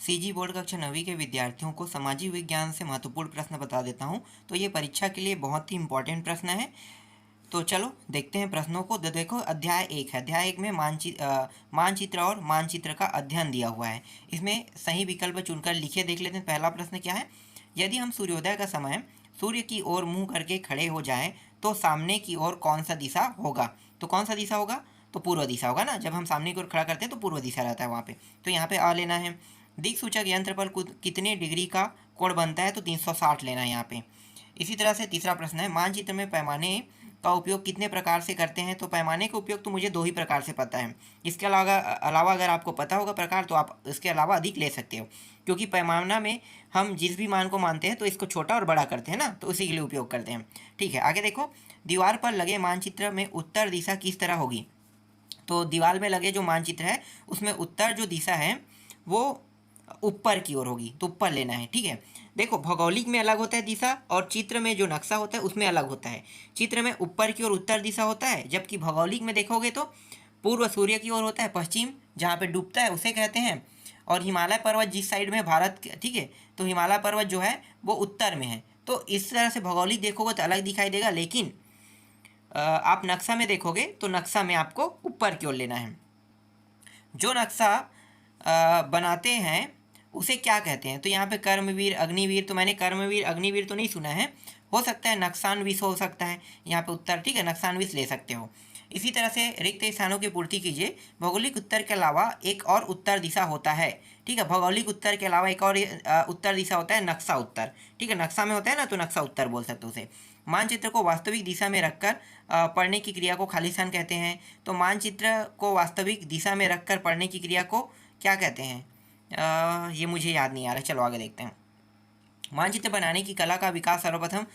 CG board कक्षा 9वीं के विद्यार्थियों को सामाजिक विज्ञान से महत्वपूर्ण प्रश्न बता देता हूँ। तो ये परीक्षा के लिए बहुत ही इंपॉर्टेंट प्रश्न है। तो चलो देखते हैं प्रश्नों को। देखो अध्याय 1 है। अध्याय 1 में मानचित्र और मानचित्र का अध्ययन दिया हुआ है। इसमें सही विकल्प चुनकर लिखिए। देख लेते हैं पहला प्रश्न क्या है। यदि हम सूर्योदय का समय सूर्य की ओर मुंह करके खड़े हो जाएं तो सामने की ओर कौन सा दिशा होगा। तो कौन सा दिशा होगा, तो पूर्व दिशा होगा ना। जब हम सामने की ओर खड़ा करते हैं तो पूर्व दिशा रहता है वहाँ पे। तो यहाँ पे आ लेना है। दिक्सूचक यंत्र पर कितने डिग्री का कोण बनता है, तो 360 लेना है यहाँ पे। इसी तरह से तीसरा प्रश्न है, मानचित्र में पैमाने का उपयोग कितने प्रकार से करते हैं। तो पैमाने का उपयोग तो मुझे 2 ही प्रकार से पता है। इसके अलावा अगर आपको पता होगा प्रकार तो आप इसके अलावा अधिक ले सकते हो, क्योंकि पैमाना में हम जिस भी मान को मानते हैं तो इसको छोटा और बड़ा करते हैं ना, तो उसी के लिए उपयोग करते हैं। ठीक है, आगे देखो। दीवार पर लगे मानचित्र में उत्तर दिशा किस तरह होगी। तो दीवार में लगे जो मानचित्र है उसमें उत्तर जो दिशा है वो ऊपर की ओर होगी, तो ऊपर लेना है। ठीक है, देखो भौगोलिक में अलग होता है दिशा और चित्र में जो नक्शा होता है उसमें अलग होता है। चित्र में ऊपर की ओर उत्तर दिशा होता है, जबकि भौगोलिक में देखोगे तो पूर्व सूर्य की ओर होता है, पश्चिम जहाँ पे डूबता है उसे कहते हैं। और हिमालय पर्वत जिस साइड में भारत, ठीक है, तो हिमालय पर्वत जो है वो उत्तर में है। तो इस तरह से भौगोलिक देखोगे तो अलग दिखाई देगा, लेकिन आप नक्शा में देखोगे तो नक्शा में आपको ऊपर की ओर लेना है। जो नक्शा बनाते हैं उसे क्या कहते हैं। तो यहाँ पे कर्मवीर अग्निवीर, तो मैंने कर्मवीर अग्निवीर तो नहीं सुना है, हो सकता है नक्सानविश हो सकता है यहाँ पे उत्तर। ठीक है, नक्सानविश ले सकते हो। इसी तरह से रिक्त स्थानों की पूर्ति कीजिए। भौगोलिक उत्तर के अलावा एक और उत्तर दिशा होता है। ठीक है, भौगोलिक उत्तर के अलावा एक और उत्तर दिशा होता है, नक्शा उत्तर। ठीक है, नक्शा में होता है ना, तो नक्शा उत्तर बोल सकते हो उसे। मानचित्र को वास्तविक दिशा में रखकर पढ़ने की क्रिया को खाली स्थान कहते हैं। तो मानचित्र को वास्तविक दिशा में रखकर पढ़ने की क्रिया को क्या कहते हैं, ये मुझे याद नहीं आ रहा। चलो आगे देखते हैं। मानचित्र बनाने की कला का विकास सर्वप्रथम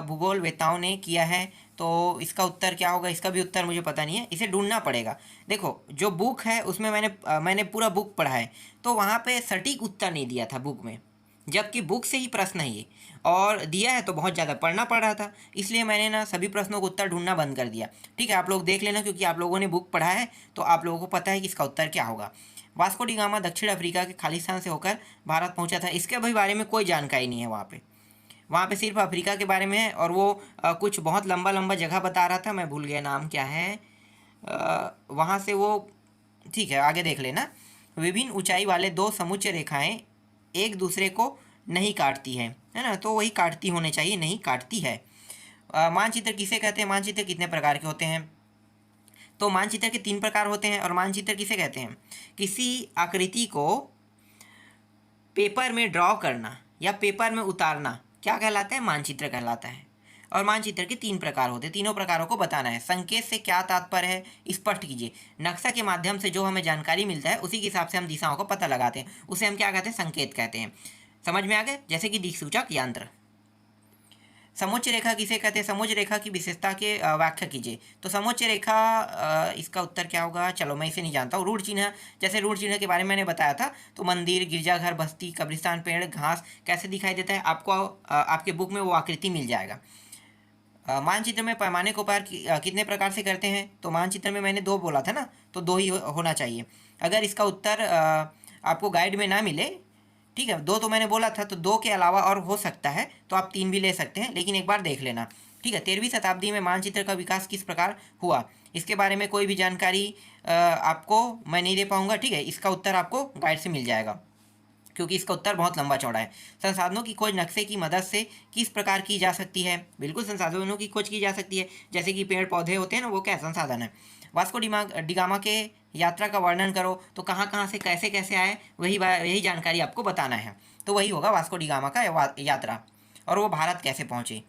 भूगोल वेताओं ने किया है। तो इसका उत्तर क्या होगा, इसका भी उत्तर मुझे पता नहीं है, इसे ढूंढना पड़ेगा। देखो जो बुक है उसमें मैंने पूरा बुक पढ़ा है, तो वहाँ पे सटीक उत्तर नहीं दिया था बुक में, जबकि बुक से ही प्रश्न है ये, और दिया है तो बहुत ज़्यादा पढ़ना पड़ रहा था, इसलिए मैंने ना सभी प्रश्नों को उत्तर ढूंढना बंद कर दिया। ठीक है, आप लोग देख लेना, क्योंकि आप लोगों ने बुक पढ़ा है तो आप लोगों को पता है कि इसका उत्तर क्या होगा। वास्को डी गामा दक्षिण अफ्रीका के खालिस्तान से होकर भारत पहुंचा था। इसके अभी बारे में कोई जानकारी नहीं है वहाँ पे सिर्फ अफ्रीका के बारे में है, और वो कुछ बहुत लंबा लंबा जगह बता रहा था, मैं भूल गया नाम क्या है। वहाँ से वो, ठीक है आगे देख लेना। विभिन्न ऊंचाई वाले दो समुच्चय रेखाएं एक दूसरे को नहीं काटती है ना, तो वही काटती होने चाहिए, नहीं काटती है। मानचित्र किसे कहते हैं, मानचित्र कितने प्रकार के होते हैं। तो मानचित्र के 3 प्रकार होते हैं। और मानचित्र किसे कहते हैं, किसी आकृति को पेपर में ड्रॉ करना या पेपर में उतारना क्या कहलाता है, मानचित्र कहलाता है। और मानचित्र के 3 प्रकार होते हैं, तीनों प्रकारों को बताना है। संकेत से क्या तात्पर्य है, स्पष्ट कीजिए। नक्शा के माध्यम से जो हमें जानकारी मिलता है उसी के हिसाब से हम दिशाओं को पता लगाते हैं, उसे हम क्या कहते हैं, संकेत कहते हैं। समझ में आ गए, जैसे कि दिक्सूचक यंत्र। समोच्च रेखा किसे कहते हैं, समोच्च रेखा की विशेषता के व्याख्या कीजिए। तो समोच्च रेखा, इसका उत्तर क्या होगा, चलो मैं इसे नहीं जानता हूँ। रूढ़ चिन्ह, जैसे रूढ़ चिन्ह के बारे में मैंने बताया था, तो मंदिर, गिरजाघर, बस्ती, कब्रिस्तान, पेड़, घास कैसे दिखाई देता है, आपको आपके बुक में वो आकृति मिल जाएगा। मानचित्र में पैमाने को पार कितने प्रकार से करते हैं। तो मानचित्र में मैंने 2 बोला था ना, तो 2 ही होना चाहिए। अगर इसका उत्तर आपको गाइड में ना मिले, ठीक है, 2 तो मैंने बोला था, तो 2 के अलावा और हो सकता है तो आप 3 भी ले सकते हैं, लेकिन एक बार देख लेना। ठीक है, 13वीं शताब्दी में मानचित्र का विकास किस प्रकार हुआ, इसके बारे में कोई भी जानकारी आपको मैं नहीं दे पाऊंगा। ठीक है, इसका उत्तर आपको गाइड से मिल जाएगा, क्योंकि इसका उत्तर बहुत लंबा चौड़ा है। संसाधनों की खोज नक्शे की मदद से किस प्रकार की जा सकती है। बिल्कुल संसाधनों की खोज की जा सकती है, जैसे कि पेड़ पौधे होते हैं ना, वो क्या संसाधन है। वास्को डिगामा के यात्रा का वर्णन करो। तो कहाँ कहाँ से कैसे कैसे आए, यही जानकारी आपको बताना है। तो वही होगा वास्को डिगामा का यात्रा, और वो भारत कैसे पहुँचे।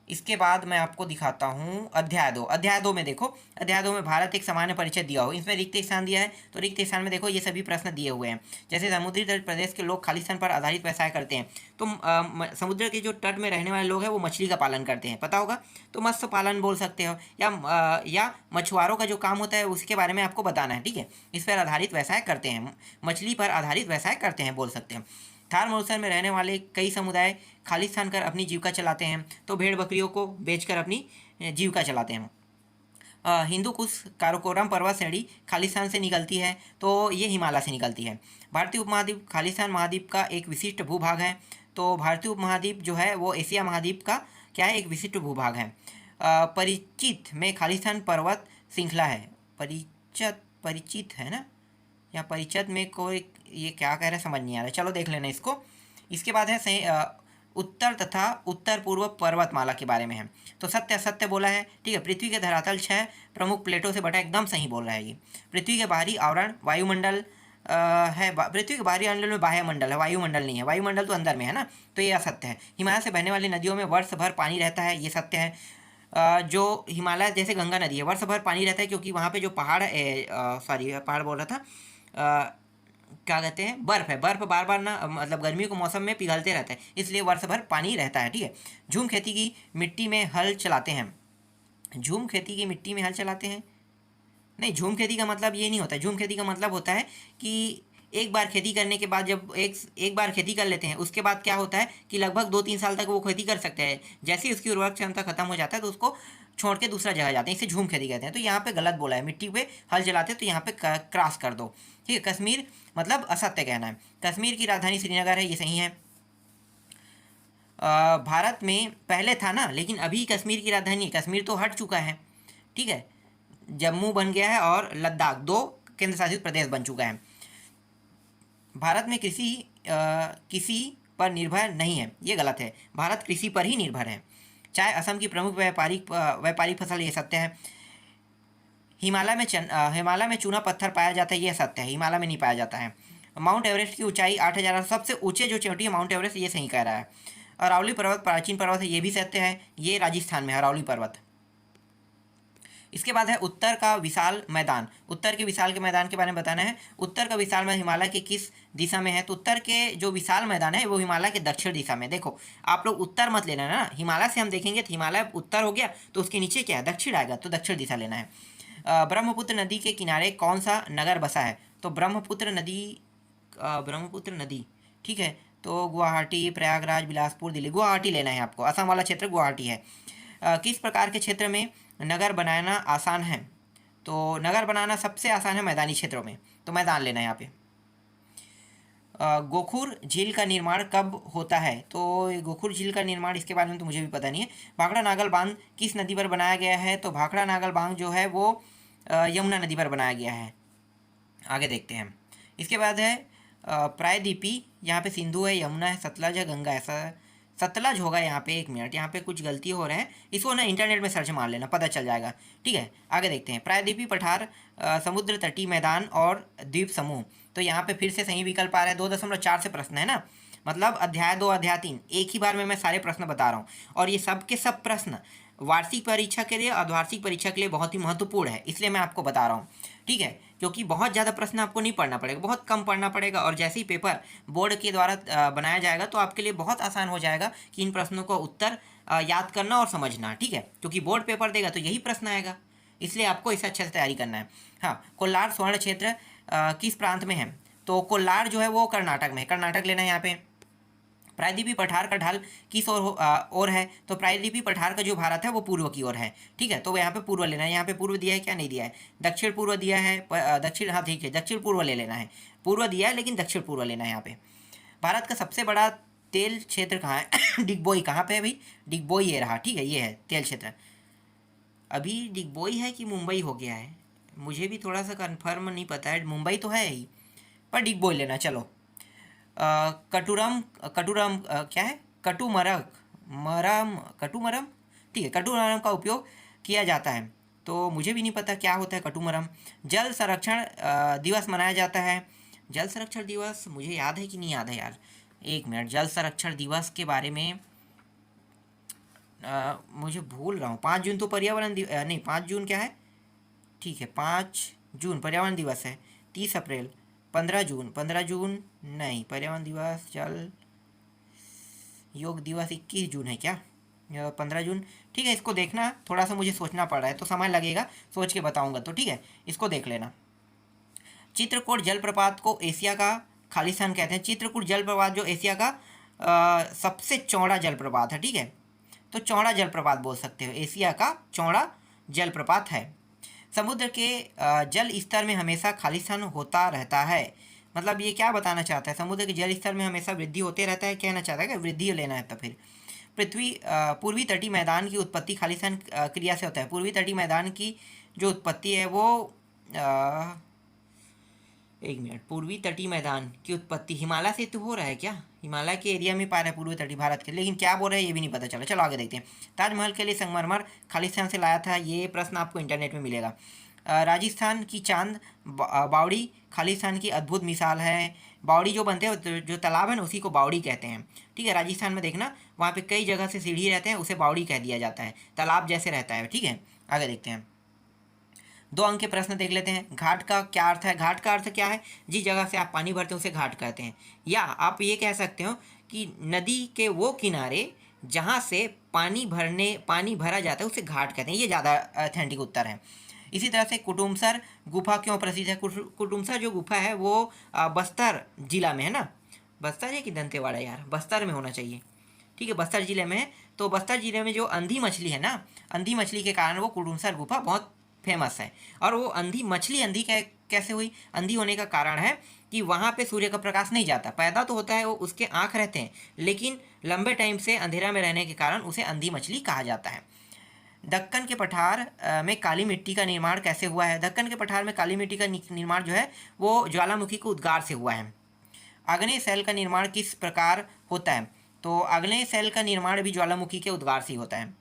इसके बाद मैं आपको दिखाता हूँ अध्याय 2। अध्याय 2 में देखो, अध्याय 2 में भारत एक सामान्य परिचय दिया हो। इसमें रिक्त स्थान दिया है, तो रिक्त स्थान में देखो ये सभी प्रश्न दिए हुए हैं। जैसे समुद्री तट प्रदेश के लोग खालिस्तान पर आधारित व्यवसाय करते हैं। तो समुद्र के जो तट में रहने वाले लोग हैं वो मछली का पालन करते हैं, पता होगा, तो मत्स्य पालन बोल सकते हो, या मछुआरों का जो काम होता है उसके बारे में आपको बताना है। ठीक है, इस पर आधारित व्यवसाय करते हैं, मछली पर आधारित व्यवसाय करते हैं बोल सकते हैं। थार मरुस्थल में रहने वाले कई समुदाय खालिस्तान कर अपनी जीविका चलाते हैं। तो भेड़ बकरियों को बेचकर अपनी जीविका चलाते हैं। हिंदू कुश काराकोरम पर्वत श्रेणी खालिस्तान से निकलती है, तो ये हिमालय से निकलती है। भारतीय उपमहाद्वीप खालिस्तान महाद्वीप का एक विशिष्ट भूभाग है, तो भारतीय उपमहाद्वीप जो है वो एशिया महाद्वीप का क्या है, एक विशिष्ट भूभाग है। परिचित में खालिस्तान पर्वत श्रृंखला है। परिचित है ना, या परिचित में कोई ये क्या कह रहा है समझ नहीं आ रहा है, चलो देख लेना इसको। इसके बाद है उत्तर तथा उत्तर पूर्व पर्वतमाला के बारे में है। तो सत्य असत्य बोला है, ठीक है। पृथ्वी के धरातल 6 प्रमुख प्लेटों से बटा, एकदम सही बोल रहा है ये। पृथ्वी के बाहरी आवरण वायुमंडल है, पृथ्वी के बाहरी मंडल में बाह्य मंडल है, वायुमंडल नहीं है। वायुमंडल तो अंदर में है ना, तो ये असत्य है। हिमालय से बहने वाली नदियों में वर्ष भर पानी रहता है, ये सत्य है। जो हिमालय जैसे गंगा नदी है, वर्ष भर पानी रहता है, क्योंकि वहाँ पे जो पहाड़ सॉरी पहाड़ बोल रहा था, क्या कहते हैं, बर्फ़ है। बर्फ़ बार बार ना मतलब गर्मियों के मौसम में पिघलते रहता है, इसलिए वर्ष भर पानी रहता है, ठीक है। झूम खेती की मिट्टी में हल चलाते हैं। झूम खेती की मिट्टी में हल चलाते हैं, नहीं, झूम खेती का मतलब ये नहीं होता है। झूम खेती का मतलब होता है कि एक बार खेती करने के बाद, जब एक बार खेती कर लेते हैं, उसके बाद क्या होता है कि लगभग 2-3 साल तक वो खेती कर सकते हैं। जैसे ही उसकी उर्वरक क्षमता खत्म हो जाता है तो उसको छोड़ के दूसरा जगह जाते हैं, इसे झूम खेती कहते हैं। तो यहाँ पे गलत बोला है, मिट्टी पे हल चलाते हैं, तो यहाँ पे क्रॉस कर दो, ठीक है। कश्मीर मतलब असत्य कहना है। कश्मीर की राजधानी श्रीनगर है, ये सही है। भारत में पहले था ना, लेकिन अभी कश्मीर की राजधानी, कश्मीर तो हट चुका है, ठीक है। जम्मू बन गया है और लद्दाख 2 केंद्र शासित प्रदेश बन चुका है। भारत में कृषि किसी पर निर्भर नहीं है, ये गलत है। भारत कृषि पर ही निर्भर है। चाय असम की प्रमुख व्यापारिक फसल, ये सत्य है। हिमालय में चूना पत्थर पाया जाता है, ये सत्य है। हिमालय में नहीं पाया जाता है। माउंट एवरेस्ट की ऊंचाई 8,000, सबसे ऊंचे जो चोटी है माउंट एवरेस्ट, ये सही कह रहा है। अरावली पर्वत प्राचीन पर्वत है, ये भी सत्य है। ये राजस्थान में अरावली पर्वत। इसके बाद है उत्तर का विशाल मैदान। उत्तर के विशाल के मैदान के बारे में बताना है। उत्तर का विशाल मैदान हिमालय के किस दिशा में है, तो उत्तर के जो विशाल मैदान है वो हिमालय के दक्षिण दिशा में। देखो आप लोग उत्तर मत लेना ना, हिमालय से हम देखेंगे तो हिमालय उत्तर हो गया, तो उसके नीचे क्या है, दक्षिण आएगा, तो दक्षिण दिशा लेना है। ब्रह्मपुत्र नदी के किनारे कौन सा नगर बसा है, तो ब्रह्मपुत्र नदी, ठीक है। तो गुवाहाटी, प्रयागराज, बिलासपुर, दिल्ली। गुवाहाटी लेना है आपको, असम वाला क्षेत्र गुवाहाटी है। किस प्रकार के क्षेत्र में नगर बनाना आसान है, तो नगर बनाना सबसे आसान है मैदानी क्षेत्रों में, तो मैदान लेना है यहाँ पे। गोखुर झील का निर्माण कब होता है, तो गोखुर झील का निर्माण, इसके बारे में तो मुझे भी पता नहीं है। भाखड़ा नागल बांध किस नदी पर बनाया गया है, तो भाखड़ा नागल बांध जो है वो यमुना नदी पर बनाया गया है। आगे देखते हैं। इसके बाद है प्रायद्वीपी, यहाँ पे सिंधु है, यमुना है, सतलज है, गंगा है। सतलज होगा यहाँ पे, 1 मिनट, यहाँ पे कुछ गलती हो रहा है, इसको ना इंटरनेट में सर्च मार लेना, पता चल जाएगा, ठीक है। आगे देखते हैं। प्रायद्वीपी पठार, समुद्र तटीय मैदान और द्वीप समूह, तो यहाँ पे फिर से सही विकल्प आ रहा है। 2.4 से प्रश्न है ना, मतलब अध्याय 2 अध्याय 3 एक ही बार में मैं सारे प्रश्न बता रहा हूँ, और ये सब के सब प्रश्न वार्षिक परीक्षा के लिए, अर्धवार्षिक परीक्षा के लिए बहुत ही महत्वपूर्ण है, इसलिए मैं आपको बता रहा हूँ, ठीक है। क्योंकि बहुत ज़्यादा प्रश्न आपको नहीं पढ़ना पड़ेगा, बहुत कम पढ़ना पड़ेगा, और जैसे ही पेपर बोर्ड के द्वारा बनाया जाएगा तो आपके लिए बहुत आसान हो जाएगा कि इन प्रश्नों का उत्तर याद करना और समझना, ठीक है। क्योंकि बोर्ड पेपर देगा तो यही प्रश्न आएगा, इसलिए आपको इसे अच्छे से तैयारी करना है। हाँ, कोलार स्वर्ण क्षेत्र किस प्रांत में है, तो कोलार जो है वो कर्नाटक में है, कर्नाटक लेना है यहाँ पे। प्रायद्वीपी पठार का ढाल किस ओर है, तो प्रायद्वीपी पठार का जो भारत है वो पूर्व की ओर है, ठीक है। तो यहाँ पे पूर्व लेना है, यहाँ पे पूर्व दिया है क्या, नहीं दिया है। दक्षिण पूर्व दिया है, दक्षिण, हाँ ठीक है, दक्षिण पूर्व ले लेना है। पूर्व दिया है लेकिन दक्षिण पूर्व लेना है यहाँ पे। भारत का सबसे बड़ा तेल क्षेत्र कहाँ है डिगबोई, कहाँ पे है भाई, डिगबोई ये रहा, ठीक है, ये है तेल क्षेत्र। अभी डिगबोई है कि मुंबई हो गया है, मुझे भी थोड़ा सा कन्फर्म नहीं पता है, मुंबई तो है ही, पर डिगबोई लेना। चलो कटुरम क्या है, कटुमरम, ठीक है, कटुमरम का उपयोग किया जाता है, तो मुझे भी नहीं पता क्या होता है कटुमरम। जल संरक्षण दिवस मनाया जाता है। जल संरक्षण दिवस मुझे याद है कि नहीं याद है यार, 1 मिनट। जल संरक्षण दिवस के बारे में मुझे भूल रहा हूँ। 5 जून तो पर्यावरण नहीं, 5 जून क्या है, ठीक है, 5 जून पर्यावरण दिवस है। 30 अप्रैल, 15 जून नहीं, पर्यावरण दिवस, जल योग दिवस 21 जून है क्या, 15 जून, ठीक है। इसको देखना, थोड़ा सा मुझे सोचना पड़ रहा है तो समय लगेगा, सोच के बताऊंगा, तो ठीक है, इसको देख लेना। चित्रकूट जलप्रपात को एशिया का खालिस्तान कहते हैं। चित्रकूट जलप्रपात जो एशिया का सबसे चौड़ा जलप्रपात है, ठीक है, तो चौड़ा जलप्रपात बोल सकते हो, एशिया का चौड़ा जलप्रपात है। समुद्र के जल स्तर में हमेशा खालिस्तान होता रहता है। मतलब ये क्या बताना चाहता है, समुद्र के जल स्तर में हमेशा वृद्धि होते रहता है, कहना चाहता है कि वृद्धि लेना है। तो फिर पृथ्वी पूर्वी तटीय मैदान की उत्पत्ति खालिस्तान क्रिया से होता है। पूर्वी तटीय मैदान की जो उत्पत्ति है वो एक मिनट, पूर्वी तटीय मैदान की उत्पत्ति हिमालय से तो हो रहा है क्या? हिमालय के एरिया में पा रहा है पूर्वी तटीय भारत के, लेकिन क्या बोल रहे हैं ये भी नहीं पता चला। चलो आगे देखते हैं। ताजमहल के लिए संगमरमर खालिस्तान से लाया था, ये प्रश्न आपको इंटरनेट में मिलेगा। राजस्थान की चांद बावड़ी खालिस्तान की अद्भुत मिसाल है। बावड़ी जो बनते हैं, जो तालाब है ना, उसी को बावड़ी कहते हैं। ठीक है, राजस्थान में देखना वहाँ पे कई जगह से सीढ़ी रहते हैं, उसे बावड़ी कह दिया जाता है, तालाब जैसे रहता है। ठीक है, आगे देखते हैं। 2 अंक के प्रश्न देख लेते हैं। घाट का क्या अर्थ है? घाट का अर्थ क्या है? जिस जगह से आप पानी भरते हैं उसे घाट कहते हैं। या आप ये कह सकते हो कि नदी के वो किनारे जहाँ से पानी भरा जाता है उसे घाट कहते हैं। ये ज़्यादा ऑथेंटिक उत्तर है। इसी तरह से कुटुमसर गुफा क्यों प्रसिद्ध है? कुटुमसर जो गुफा है वो बस्तर जिला में है ना। बस्तर है कि दंतेवाड़ा, यार बस्तर में होना चाहिए। ठीक है, बस्तर जिले में है। तो बस्तर जिले में जो अंधी मछली है ना, अंधी मछली के कारण वो कुटुमसर गुफा बहुत फेमस है। और वो अंधी कैसे हुई? अंधी होने का कारण है कि वहाँ पे सूर्य का प्रकाश नहीं जाता। पैदा तो होता है, वो उसके आँख रहते हैं, लेकिन लंबे टाइम से अंधेरा में रहने के कारण उसे अंधी मछली कहा जाता है। दक्कन के पठार में काली मिट्टी का निर्माण कैसे हुआ है? दक्कन के पठार में काली मिट्टी का निर्माण जो है वो ज्वालामुखी के उद्गार से हुआ है। आग्नेय सेल का निर्माण किस प्रकार होता है? तो आग्नेय सेल का निर्माण भी ज्वालामुखी के उद्गार से ही होता है।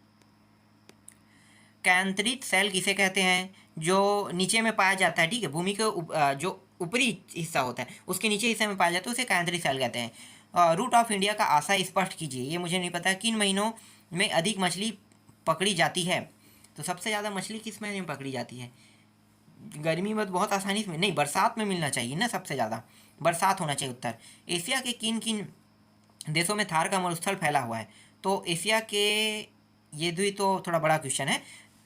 केंद्रित सेल किसे कहते हैं? जो नीचे में पाया जाता है, ठीक है, भूमि के जो ऊपरी हिस्सा होता है उसके नीचे हिस्से में पाया जाता है, उसे केंद्रित सेल कहते हैं। रूट ऑफ इंडिया का आशय स्पष्ट कीजिए। ये मुझे नहीं पता। किन महीनों में अधिक मछली पकड़ी जाती है? तो सबसे ज़्यादा मछली किस महीने में पकड़ी जाती है? गर्मी में तो बहुत आसानी से नहीं, बरसात में मिलना चाहिए ना, सबसे ज़्यादा बरसात होना चाहिए उत्तर। एशिया के किन किन देशों में थार का मरुस्थल फैला हुआ है? तो एशिया के, ये भी तो थोड़ा बड़ा क्वेश्चन है।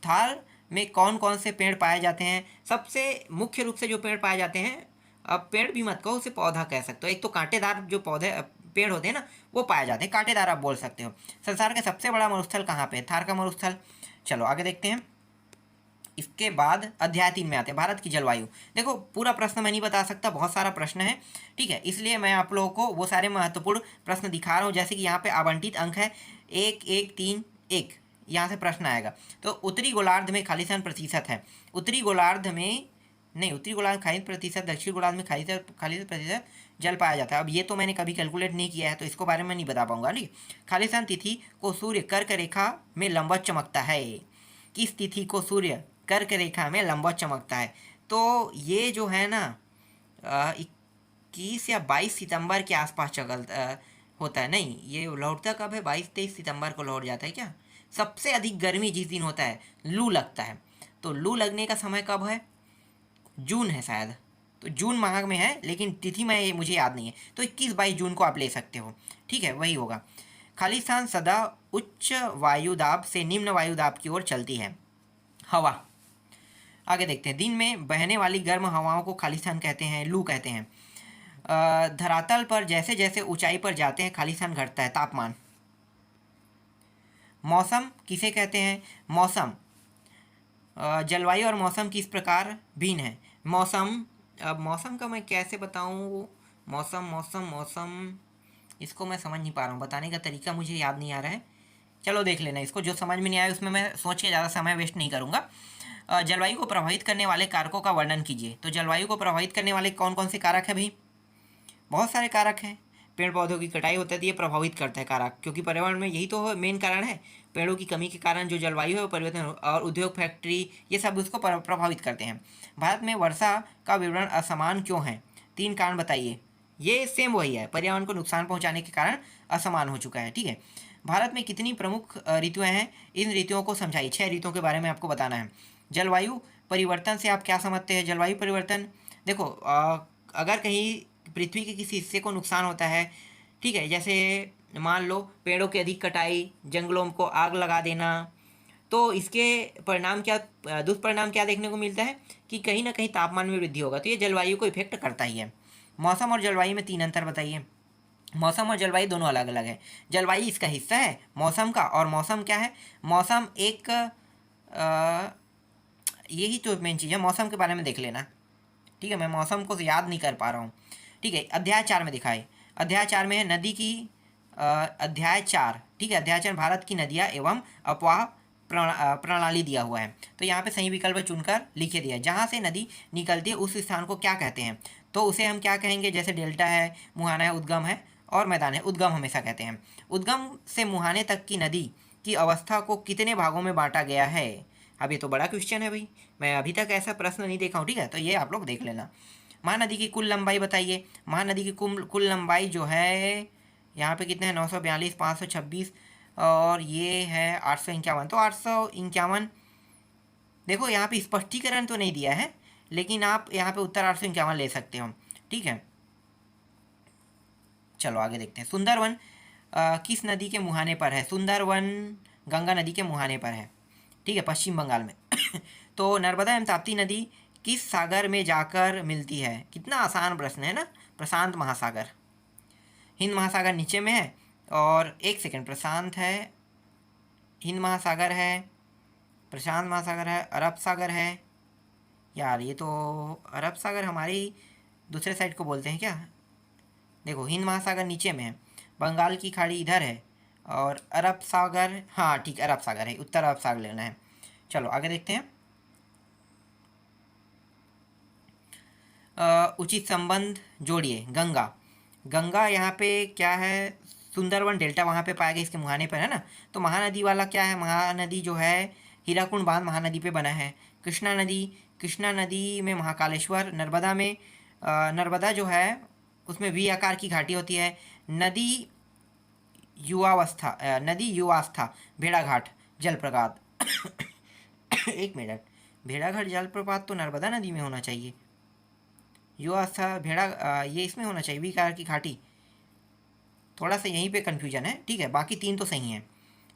थार में कौन कौन से पेड़ पाए जाते हैं? सबसे मुख्य रूप से जो पेड़ पाए जाते हैं, अब पेड़ भी मत कहो, उसे पौधा कह सकते हो। एक तो कांटेदार जो पौधे पेड़ होते हैं ना वो पाए जाते हैं, कांटेदार आप बोल सकते हो। संसार का सबसे बड़ा मरुस्थल कहाँ पे? थार का मरुस्थल। चलो आगे देखते हैं। इसके बाद अध्याय 3 में आते हैं, भारत की जलवायु। देखो पूरा प्रश्न मैं नहीं बता सकता, बहुत सारा प्रश्न है, ठीक है, इसलिए मैं आप लोगों को वो सारे महत्वपूर्ण प्रश्न दिखा रहा हूँ। जैसे कि यहाँ पे आवंटित अंक है 1 1 3 1, यहाँ से प्रश्न आएगा। तो उत्तरी गोलार्ध में खालिस्तान प्रतिशत है। उत्तरी गोलार्ध में नहीं, उत्तरी गोलार्ध खालिद प्रतिशत, दक्षिण गोलार्ध में खालिद प्रतिशत जल पाया जाता है। अब ये तो मैंने कभी कैलकुलेट नहीं किया है, तो इसको बारे में नहीं बता पाऊंगा। ठीक, खालिस्तान तिथि को सूर्य कर्क रेखा में लंबवत चमकता है। किस तिथि को सूर्य कर्क रेखा में लंबवत चमकता है? तो ये जो है ना 21 या 22 सितंबर के आसपास होता है। नहीं, ये लौटता कब है? 22-23 सितंबर को लौट जाता है क्या? सबसे अधिक गर्मी जिस दिन होता है, लू लगता है, तो लू लगने का समय कब है? जून है शायद, तो जून माह में है, लेकिन तिथि में मुझे याद नहीं है। तो 21-22 जून को आप ले सकते हो, ठीक है, वही होगा। खालिस्तान सदा उच्च वायुदाब से निम्न वायुदाब की ओर चलती है। हवा, आगे देखते हैं। दिन में बहने वाली गर्म हवाओं को खालिस्तान कहते हैं, लू कहते हैं। धरातल पर जैसे जैसे ऊंचाई पर जाते हैं खालिस्तान घटता है, तापमान। मौसम किसे कहते हैं? मौसम, जलवायु और मौसम किस प्रकार भिन्न है? मौसम, अब मौसम का मैं कैसे बताऊं? मौसम मौसम मौसम, इसको मैं समझ नहीं पा रहा हूँ, बताने का तरीका मुझे याद नहीं आ रहा है। चलो देख लेना इसको, जो समझ में नहीं आया उसमें मैं सोच के ज़्यादा समय वेस्ट नहीं करूँगा। जलवायु को प्रभावित करने वाले कारकों का वर्णन कीजिए। तो जलवायु को प्रभावित करने वाले कौन कौन से कारक हैं भाई? बहुत सारे कारक हैं। पेड़ पौधों की कटाई होती है तो ये प्रभावित करता है कारक, क्योंकि पर्यावरण में यही तो मेन कारण है। पेड़ों की कमी के कारण जो जलवायु है वो परिवर्तन, और उद्योग फैक्ट्री ये सब उसको प्रभावित करते हैं। भारत में वर्षा का विवरण असमान क्यों है? 3 कारण बताइए। ये सेम वही है, पर्यावरण को नुकसान पहुंचाने के कारण असमान हो चुका है, ठीक है। भारत में कितनी प्रमुख ऋतुएं हैं? इन ऋतुओं को समझाइए। 6 ऋतुओं के बारे में आपको बताना है। जलवायु परिवर्तन से आप क्या समझते हैं? जलवायु परिवर्तन, देखो अगर कहीं पृथ्वी के किसी हिस्से को नुकसान होता है, ठीक है, जैसे मान लो पेड़ों की अधिक कटाई, जंगलों को आग लगा देना, तो इसके परिणाम क्या, दुष्परिणाम क्या देखने को मिलता है कि कहीं ना कहीं तापमान में वृद्धि होगा। तो ये जलवायु को इफेक्ट करता ही है। मौसम और जलवायु में 3 अंतर बताइए। मौसम और जलवायु दोनों अलग अलग है। जलवायु इसका हिस्सा है मौसम का, और मौसम क्या है? मौसम एक यही तो मेन चीज़ है। मौसम के बारे में देख लेना, ठीक है। मैं मौसम को याद नहीं कर पा रहा हूँ, ठीक है। अध्याय 4 में दिखाए, अध्याय 4 में है नदी की अध्याय 4, ठीक है। अध्याय 4 भारत की नदियाँ एवं अपवाह प्रणाली दिया हुआ है। तो यहाँ पे सही विकल्प चुनकर लिखे दिया है। जहाँ से नदी निकलती है उस स्थान को क्या कहते हैं, तो उसे हम क्या कहेंगे, जैसे डेल्टा है, मुहाना है, उद्गम है और मैदान है। उद्गम हमेशा कहते हैं। उद्गम से मुहाने तक की नदी की अवस्था को कितने भागों में बांटा गया है। अब ये तो बड़ा क्वेश्चन है भाई, मैं अभी तक ऐसा प्रश्न नहीं देखा हूँ, ठीक है। तो ये आप लोग देख लेना। महानदी की कुल लंबाई बताइए। महानदी की कुल लंबाई जो है यहाँ पे कितने हैं, 942, 526 और ये है 851। तो 851, देखो यहाँ पे स्पष्टीकरण तो नहीं दिया है, लेकिन आप यहाँ पे उत्तर 851 ले सकते हो, ठीक है। चलो आगे देखते हैं। सुंदरवन किस नदी के मुहाने पर है। सुंदरवन गंगा नदी के मुहाने पर है, ठीक है, पश्चिम बंगाल में। तो नर्मदा एवं ताप्ती नदी किस सागर में जाकर मिलती है। कितना आसान प्रश्न है ना। प्रशांत महासागर। हिंद महासागर नीचे में है, और एक सेकंड, प्रशांत है, हिंद महासागर है, प्रशांत महासागर है, अरब सागर है। यार ये तो अरब सागर हमारी दूसरे साइड को बोलते हैं क्या। देखो हिंद महासागर नीचे में है, बंगाल की खाड़ी इधर है, और अरब सागर, हाँ ठीक, अरब सागर है, उत्तर अरब सागर लेना है। चलो आगे देखते हैं। उचित संबंध जोड़िए। गंगा, गंगा यहाँ पे क्या है, सुंदरवन डेल्टा वहाँ पे पाया गया, इसके मुहाने पर है ना। तो महानदी वाला क्या है, महानदी जो है हीराकुंड बांध महानदी पे बना है। कृष्णा नदी, कृष्णा नदी में महाकालेश्वर। नर्मदा में नर्मदा जो है उसमें वी आकार की घाटी होती है। नदी नदी युवावस्था भेड़ाघाट जलप्रपात। एक मिनट, भेड़ाघाट जलप्रपात तो नर्मदा नदी में होना चाहिए। युवावस्था ये इसमें होना चाहिए, वी आकार की घाटी। थोड़ा सा यहीं पे कन्फ्यूजन है, ठीक है। बाकी तीन तो सही हैं,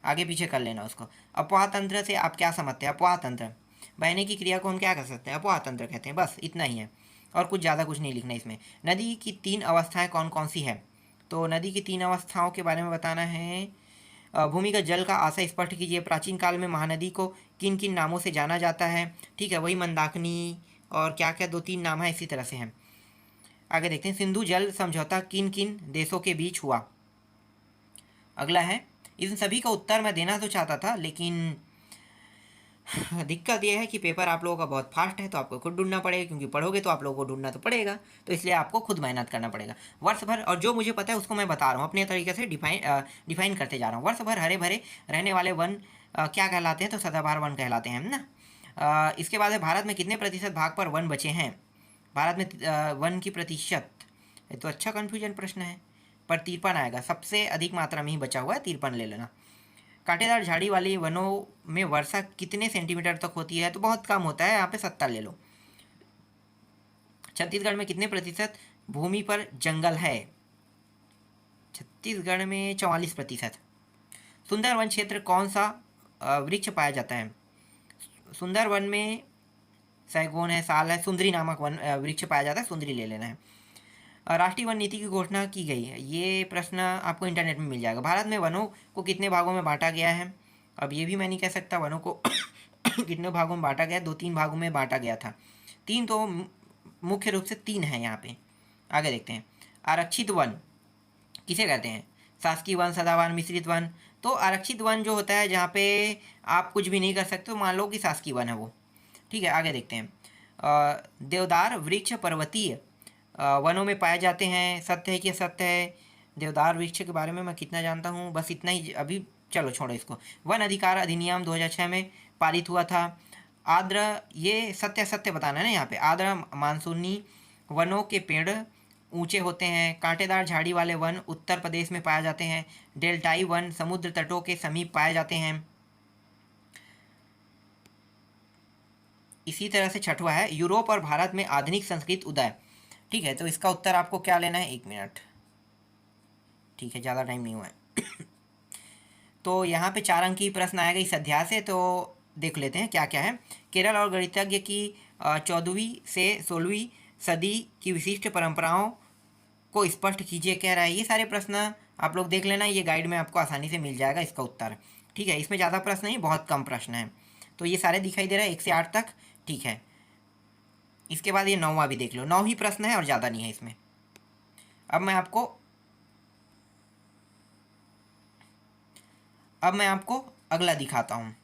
आगे पीछे कर लेना उसको। अपवाह तंत्र से आप क्या समझते हैं। अपवाह तंत्र, बहने की क्रिया को हम क्या कर सकते हैं, अपवाह तंत्र कहते हैं, बस इतना ही है, और कुछ ज़्यादा कुछ नहीं लिखना इसमें। नदी की 3 अवस्थाएं कौन कौन सी है। तो नदी की 3 अवस्थाओं के बारे में बताना है। भूमिगत जल का आशय स्पष्ट कीजिए। प्राचीन काल में महानदी को किन किन नामों से जाना जाता है, ठीक है, वही मंदाकिनी और क्या क्या 2-3 नाम है इसी तरह से हैं। आगे देखते हैं। सिंधु जल समझौता किन किन देशों के बीच हुआ। अगला है, इन सभी का उत्तर मैं देना तो चाहता था, लेकिन दिक्कत यह है कि पेपर आप लोगों का बहुत फास्ट है, तो आपको खुद ढूंढना पड़ेगा, क्योंकि पढ़ोगे तो आप लोगों को ढूंढना तो पड़ेगा, तो इसलिए आपको खुद मेहनत करना पड़ेगा। वर्ष भर, और जो मुझे पता है उसको मैं बता रहा हूँ, अपने तरीके से डिफाइन करते जा रहा हूँ। वर्ष भर हरे भरे रहने वाले वन क्या कहलाते हैं, तो सदाबहार वन कहलाते हैं ना। इसके बाद भारत में कितने प्रतिशत भाग पर वन बचे हैं। भारत में वन की प्रतिशत, ये तो अच्छा कन्फ्यूजन प्रश्न है, पर 53 आएगा, सबसे अधिक मात्रा में ही बचा हुआ है, 53 ले लेना। कांटेदार झाड़ी वाली वनों में वर्षा कितने सेंटीमीटर तक होती है, तो बहुत कम होता है, यहाँ पे 70 ले लो। छत्तीसगढ़ में कितने प्रतिशत भूमि पर जंगल है। छत्तीसगढ़ में 44%। सुंदरवन क्षेत्र कौन सा वृक्ष पाया जाता है। सुंदरवन में सैगोन है, साल है, सुंदरी नामक वन वृक्ष पाया जाता है, सुंदरी ले लेना है। राष्ट्रीय वन नीति की घोषणा की गई है, ये प्रश्न आपको इंटरनेट में मिल जाएगा। भारत में वनों को कितने भागों में बांटा गया है। अब ये भी मैं नहीं कह सकता वनों को कितने भागों में बांटा गया, 2-3 भागों में बांटा गया था। 3 तो मुख्य रूप से 3 है यहाँ पे। आगे देखते हैं। आरक्षित वन किसे कहते हैं। शासकीय वन, सदाबहार, मिश्रित वन। तो आरक्षित वन जो होता है जहाँ पे आप कुछ भी नहीं कर सकते, मान लो कि शासकीय वन है वो, ठीक है। आगे देखते हैं। देवदार वृक्ष पर्वतीय वनों में पाए जाते हैं, सत्य है कि असत्य है। देवदार वृक्ष के बारे में मैं कितना जानता हूँ, बस इतना ही अभी, चलो छोड़ो इसको। वन अधिकार अधिनियम 2006 में पारित हुआ था। आर्द्र, ये सत्य असत्य बताना है ना यहाँ पे। आर्द्र मानसूनी वनों के पेड़ ऊंचे होते हैं। कांटेदार झाड़ी वाले वन उत्तर प्रदेश में पाए जाते हैं। डेल्टाई वन समुद्र तटों के समीप पाए जाते हैं। इसी तरह से छठवा है, यूरोप और भारत में आधुनिक संस्कृत उदय, ठीक है। तो इसका उत्तर आपको क्या लेना है, 1 मिनट, ठीक है, ज़्यादा टाइम नहीं हुआ है। तो यहाँ पे 4 अंक की प्रश्न आएगा इस अध्याय से, तो देख लेते हैं क्या क्या है। केरल और गणितज्ञ की 14वीं से 16वीं सदी की विशिष्ट परंपराओं को स्पष्ट कीजिए कह रहा है। ये सारे प्रश्न आप लोग देख लेना, ये गाइड में आपको आसानी से मिल जाएगा इसका उत्तर, ठीक है। इसमें ज़्यादा प्रश्न नहीं, बहुत कम प्रश्न है। तो ये सारे दिखाई दे रहा है 1 से 8 तक, ठीक है। इसके बाद ये 9वां भी देख लो, 9 ही प्रश्न है और ज़्यादा नहीं है इसमें। अब मैं आपको अगला दिखाता हूँ।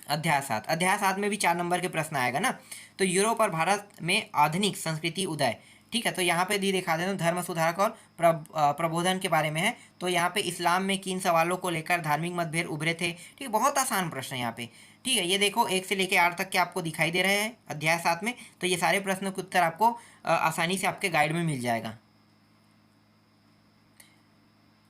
अध्याय 7 में भी 4 नंबर के प्रश्न आएगा ना। तो यूरोप और भारत में आधुनिक संस्कृति उदय, ठीक है। तो यहाँ पे दी दिखा देता हूँ, धर्म सुधारक और प्रबोधन के बारे में है। तो यहाँ पे इस्लाम में किन सवालों को लेकर धार्मिक मतभेद उभरे थे, ठीक है। बहुत आसान प्रश्न है यहाँ पे, ठीक है। ये देखो 1 से लेकर 8 तक के आपको दिखाई दे रहे हैं अध्याय 7 में। तो ये सारे प्रश्नों के उत्तर आपको आसानी से आपके गाइड में मिल जाएगा।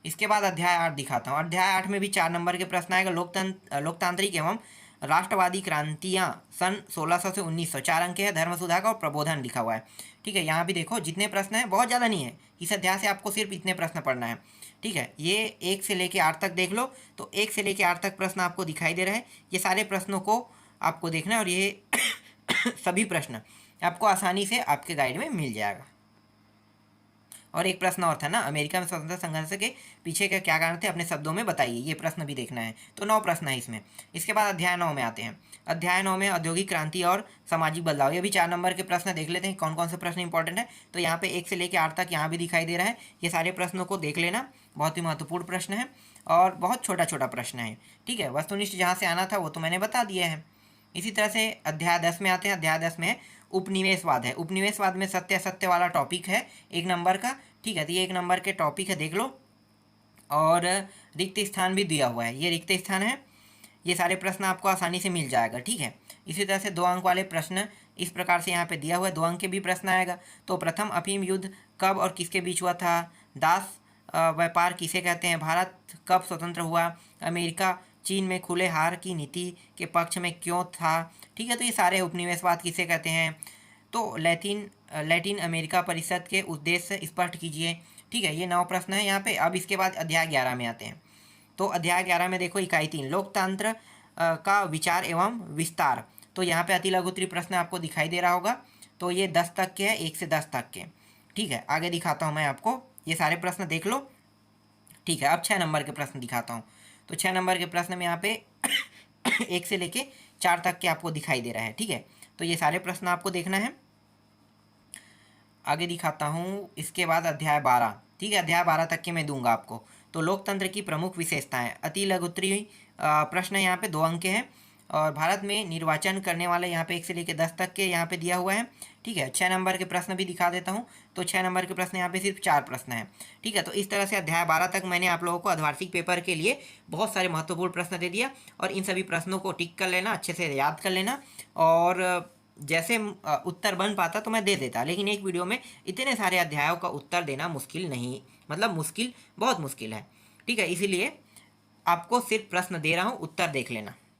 इसके बाद अध्याय 8 दिखाता हूँ। अध्याय 8 में भी 4 नंबर के प्रश्न आएगा। लोकतांत्रिक एवं राष्ट्रवादी क्रांतियाँ सन 1600 से 1900, 4 अंक है। धर्म सुधार और प्रबोधन लिखा हुआ है, ठीक है। यहाँ भी देखो जितने प्रश्न हैं, बहुत ज़्यादा नहीं है। इस अध्याय से आपको सिर्फ इतने प्रश्न पढ़ना है, ठीक है। ये 1 से लेकर 8 तक देख लो। तो 1 से लेकर 8 तक प्रश्न आपको दिखाई दे रहे हैं। ये सारे प्रश्नों को आपको देखना है और ये सभी प्रश्न आपको आसानी से आपके गाइड में मिल जाएगा। और एक प्रश्न और था ना, अमेरिका में स्वतंत्रता संघर्ष के पीछे का क्या कारण थे, अपने शब्दों में बताइए। ये प्रश्न भी देखना है। तो 9 प्रश्न है इसमें। इसके बाद अध्याय 9 में आते हैं। अध्याय 9 में औद्योगिक क्रांति और सामाजिक बदलाव, ये भी 4 नंबर के प्रश्न देख लेते हैं कौन कौन से प्रश्न इंपॉर्टेंट है। तो यहाँ पे 1 से लेकर 8 तक यहाँ भी दिखाई दे रहा है। ये सारे प्रश्नों को देख लेना, बहुत ही महत्वपूर्ण प्रश्न है और बहुत छोटा छोटा प्रश्न है, ठीक है। वस्तुनिष्ठ जहाँ से आना था वो तो मैंने बता दिया है। इसी तरह से अध्याय 10 में आते हैं। अध्याय 10 में उपनिवेशवाद है। उपनिवेशवाद में सत्य असत्य वाला टॉपिक है 1 नंबर का, ठीक है। तो ये 1 नंबर के टॉपिक है, देख लो। और रिक्त स्थान भी दिया हुआ है, ये रिक्त स्थान है। ये सारे प्रश्न आपको आसानी से मिल जाएगा, ठीक है। इसी तरह से 2 अंक वाले प्रश्न इस प्रकार से यहाँ पे दिया हुआ है, 2 अंक के भी प्रश्न आएगा। तो प्रथम अफीम युद्ध कब और किसके बीच हुआ था, दास व्यापार किसे कहते हैं, भारत कब स्वतंत्र हुआ, अमेरिका चीन में खुले हार की नीति के पक्ष में क्यों था, ठीक है। तो ये सारे उपनिवेशवाद किसे कहते हैं। तो लैटिन अमेरिका परिषद के उद्देश्य स्पष्ट कीजिए, ठीक है। ये 9 प्रश्न है यहाँ पे। अब इसके बाद अध्याय 11 में आते हैं। तो अध्याय 11 में देखो इकाई 3 लोकतंत्र का विचार एवं विस्तार। तो यहाँ पे अति लघु उत्तरीय प्रश्न आपको दिखाई दे रहा होगा। तो ये 10 तक के हैं, 1 से 10 तक के, ठीक है। आगे दिखाता हूँ मैं आपको, ये सारे प्रश्न देख लो, ठीक है। अब 6 नंबर के प्रश्न दिखाता हूँ। तो 6 नंबर के प्रश्न में यहाँ पे 1 से लेके 4 तक के आपको दिखाई दे रहा है, ठीक है। तो ये सारे प्रश्न आपको देखना है। आगे दिखाता हूँ। इसके बाद अध्याय 12, ठीक है। अध्याय 12 तक के मैं दूंगा आपको। तो लोकतंत्र की प्रमुख विशेषताएं, अति लघु उत्तरीय प्रश्न यहाँ पे 2 अंक के हैं। और भारत में निर्वाचन करने वाले यहाँ पे 1 से लेकर 10 तक के यहाँ पे दिया हुआ है, ठीक है। 6 नंबर के प्रश्न भी दिखा देता हूँ। तो 6 नंबर के प्रश्न यहाँ पे सिर्फ 4 प्रश्न हैं, ठीक है। तो इस तरह से अध्याय 12 तक मैंने आप लोगों को अर्धवार्षिक पेपर के लिए बहुत सारे महत्वपूर्ण प्रश्न दे दिया। और इन सभी प्रश्नों को टिक कर लेना, अच्छे से याद कर लेना। और जैसे उत्तर बन पाता तो मैं दे देता, लेकिन एक वीडियो में इतने सारे अध्यायों का उत्तर देना मुश्किल नहीं, मतलब मुश्किल, बहुत मुश्किल है, ठीक है। इसीलिए आपको सिर्फ प्रश्न दे रहा हूँ, उत्तर देख लेना।